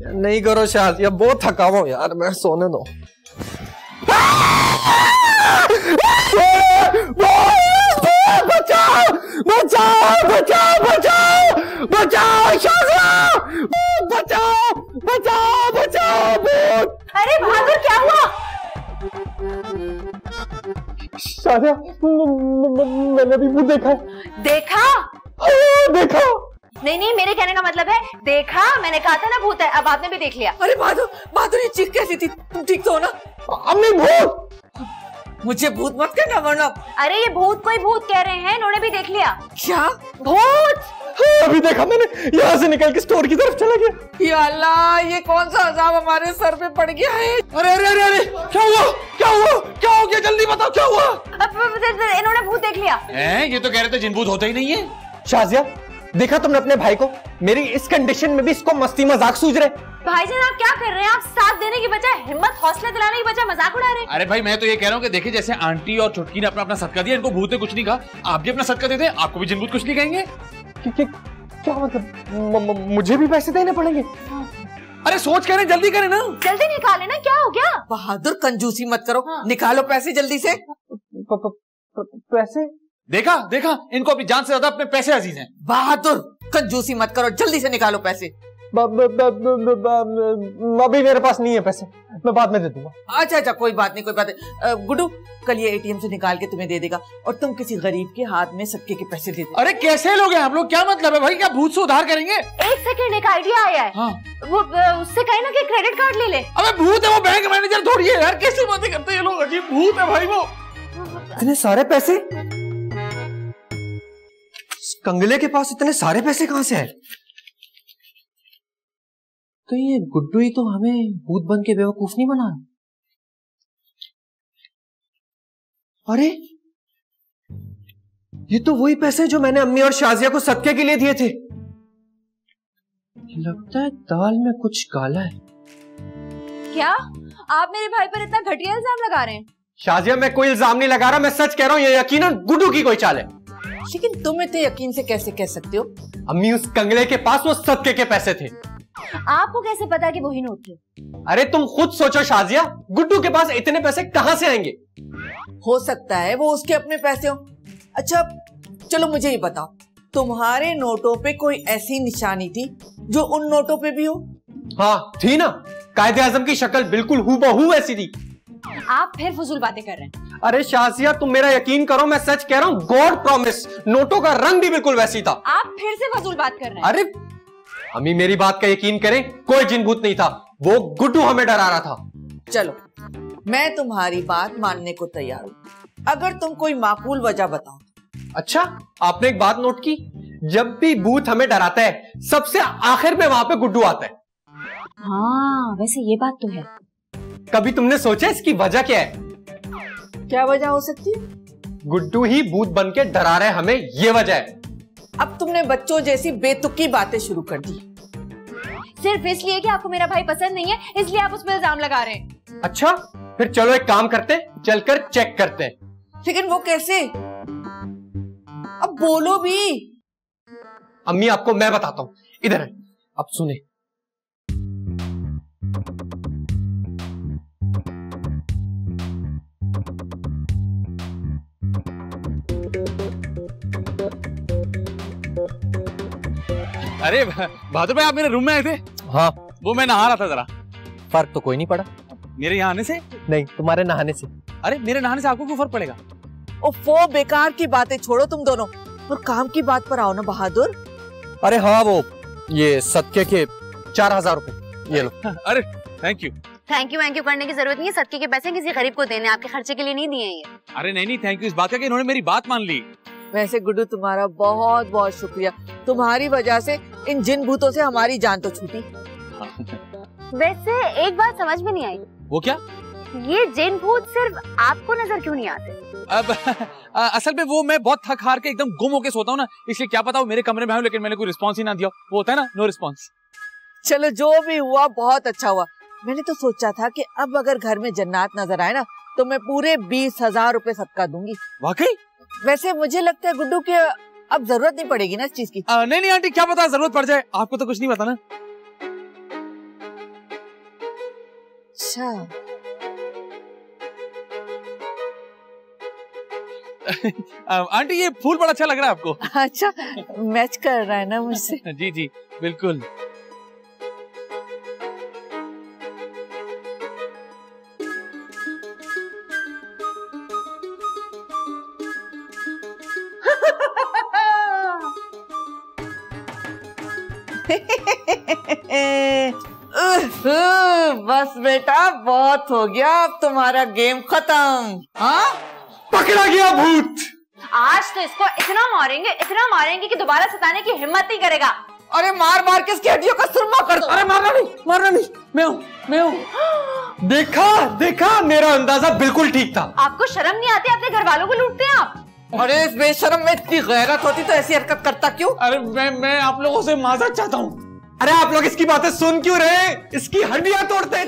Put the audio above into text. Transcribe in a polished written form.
नहीं करो शायद, ये बहुत थका हुआ हूं यार, मैं सोने दो। बचाओ बचाओ बचाओ बचाओ बचाओ शाजिया, बचाओ बचाओ बचाओ भूत। अरे बहादुर क्या हुआ? शाजिया मैंने भी भूत देखा है। देखा? देखा? नहीं नहीं, मेरे कहने का मतलब है देखा। मैंने कहा था ना भूत है, अब आपने भी देख लिया। अरे बहादुर ये चीख कैसी थी? तुम ठीक तो हो ना? अम्मी भूत, मुझे भूत मत कहना वरना। अरे ये भूत कोई भूत कह रहे हैं, इन्होंने भी देख लिया। क्या भूत? अभी देखा मैंने, यहाँ से निकल के स्टोर की तरफ चला गया। या अल्लाह, ये कौन सा अजाब हमारे सर पे पड़ गया है? अरे अरे अरे अरे, क्या हुआ क्या हुआ क्या हो गया, जल्दी बताओ क्या हुआ। इन्होंने भूत देख लिया। ये तो कह रहे थे जिन भूत होता ही नहीं है। शाजिया देखा तुमने अपने भाई को, मेरी इस कंडीशन में भी इसको मस्ती मजाक सूझ रहे। भाईजान आप क्या कर रहे हैं? आप साथ देने की बजाय हिम्मत हौसला दिलाने की बजाय मजाक उड़ा रहे हैं। अरे भाई मैं तो ये कह रहा हूँ कि देखिए जैसे आंटी और छुटकी ने अपना अपना सदका दिया, इनको भूत ने कुछ नहीं कहा, आप भी अपना सदका दे दें, आपको भी जिन भूत कुछ नहीं कहेंगे। क्या मतलब मुझे भी पैसे देने पड़ेंगे? अरे सोच कह रहे हैं, जल्दी करें ना। जल्दी निकाले ना, क्या हो गया? बहादुर कंजूसी मत करो, निकालो पैसे जल्दी से। पैसे? देखा देखा, इनको अपनी जान से ज्यादा अपने पैसे अजीज हैं। बहादुर कंजूसी मत करो, जल्दी से निकालो पैसे। अभी मेरे पास नहीं है पैसे, मैं बाद में दे दूंगा। अच्छा कोई बात नहीं कोई बात नहीं। गुड्डू कल ये एटीएम से निकाल के तुम्हें दे देगा और तुम किसी गरीब के हाथ में सबके के पैसे दे दो। अरे कैसे लोग हैं आप लोग, क्या मतलब है भाई, क्या भूत से उधार करेंगे? एक सेकंड, एक आइडिया आया है। हाँ। वो उससे कहीं ना कि क्रेडिट कार्ड ले ले। अबे भूत है वो, बैंक मैनेजर थोड़ी है यार, कैसी बातें करते हैं ये लोग, अजीब भूत है भाई वो। इतने सारे पैसे कंगले के पास, इतने सारे पैसे कहां से आए? तो ये गुड्डू ही तो हमें भूत बन के बेवकूफ नहीं बना। अरे ये तो वही पैसे जो मैंने अम्मी और शाजिया को सदके के लिए दिए थे। लगता है दाल में कुछ काला है। क्या आप मेरे भाई पर इतना घटिया इल्जाम लगा रहे हैं? शाजिया मैं कोई इल्जाम नहीं लगा रहा, मैं सच कह रहा हूं, ये यकीनन गुड्डू की कोई चाल है। लेकिन तुम इतने यकीन से कैसे कह सकते हो? अम्मी उस कंगले के पास वो सदके के पैसे थे। आपको कैसे पता कि वही नोट थे? अरे तुम खुद सोचो शाजिया, गुड्डू के पास इतने पैसे कहां से आएंगे? हो सकता है वो उसके अपने पैसे हो। अच्छा चलो मुझे ये बताओ, तुम्हारे नोटों पे कोई ऐसी निशानी थी जो उन नोटों पे भी हो? हाँ थी ना, कायदे आजम की शक्ल बिल्कुल हूबहू ऐसी थी। आप फिर फजूल बातें कर रहे हैं। अरे शाजिया तुम मेरा यकीन करो, मैं सच कह रहा हूँ, गॉड प्रॉमिस, नोटों का रंग भी बिल्कुल वैसी था। आप फिर से फजूल बात कर रहे हैं। अरे अम्मी मेरी बात का यकीन करें, कोई जिन भूत नहीं था, वो गुड्डू हमें डरा रहा था। चलो मैं तुम्हारी बात मानने को तैयार हूँ, अगर तुम कोई माकूल वजह बताओ। अच्छा आपने एक बात नोट की, जब भी भूत हमें डराता है सबसे आखिर में वहां पे गुड्डू आता है। हाँ वैसे ये बात तो है। कभी तुमने सोचा इसकी वजह क्या है? क्या वजह हो सकती है? गुड्डू ही भूत बन के डरा रहे हमें, ये वजह है। अब तुमने बच्चों जैसी बेतुकी बातें शुरू कर दी। सिर्फ इसलिए कि आपको मेरा भाई पसंद नहीं है, इसलिए आप उस पर इल्जाम लगा रहे हैं। अच्छा फिर चलो एक काम करते हैं, चलकर चेक करते हैं। लेकिन वो कैसे? अब बोलो भी। अम्मी आपको मैं बताता हूं, इधर है, अब सुने। अरे बहादुर भाई आप मेरे रूम में आए थे? हाँ वो मैं नहा रहा था जरा। फर्क तो कोई नहीं पड़ा। मेरे यहाँ आने से? नहीं तुम्हारे नहाने से। अरे मेरे नहाने से आपको क्यों फर्क पड़ेगा? वो बेकार की बातें छोड़ो तुम दोनों, और काम की बात पर आओ ना बहादुर। अरे हाँ वो ये सदके के 4000 रुपए ये लो। अरे थैंक यू। थैंक यू करने की जरूरत नहीं है, सदके के पैसे किसी गरीब को देने, आपके खर्चे के लिए नहीं दिए ये। अरे नहीं थैंक यू इस बात का कि इन्होंने मेरी बात मान ली। वैसे गुड्डू तुम्हारा बहुत बहुत शुक्रिया, तुम्हारी वजह से इन जिन भूतों से हमारी जान तो छूटी। वैसे एक बात समझ में नहीं आई। वो क्या? ये जिन भूत सिर्फ आपको नजर क्यों नहीं आते? अब असल में वो मैं बहुत थक हार के एकदम गुम होके सोता हूँ ना, इसलिए क्या पता वो मेरे कमरे में आऊं लेकिन मैंने कोई रिस्पॉन्स ही ना दिया। वो होता है ना नो रिस्पॉन्स। चलो जो भी हुआ बहुत अच्छा हुआ। मैंने तो सोचा था कि अब अगर घर में जन्नत नजर आए ना तो मैं पूरे 20,000 रुपए सदका दूंगी। वाकई? वैसे मुझे लगता है गुड्डू की अब जरूरत नहीं पड़ेगी ना इस चीज की। नहीं आंटी क्या पता जरूरत पड़ जाए, आपको तो कुछ नहीं पता ना। अच्छा आंटी ये फूल बड़ा अच्छा लग रहा है आपको। अच्छा, मैच कर रहा है ना मुझसे। जी जी बिल्कुल। बस बेटा बहुत हो गया, अब तुम्हारा गेम खत्म। हाँ पकड़ा गया भूत। आज तो इसको इतना मारेंगे कि दोबारा सताने की हिम्मत नहीं करेगा। अरे मार मार के इसकी हड्डियों का सुरमा कर दो। अरे मारना नहीं, मैं हूँ। देखा मेरा अंदाजा बिल्कुल ठीक था। आपको शर्म नहीं आती? अपने घर वालों को लूटते हैं आप। अरे इस बेशर्म में इतनी गैरत होती तो ऐसी हरकत करता क्यों? अरे मैं आप लोगों से माजरत चाहता हूँ। अरे आप लोग इसकी बातें सुन क्यों रहे? इसकी हड्डियां तोड़ते हैं।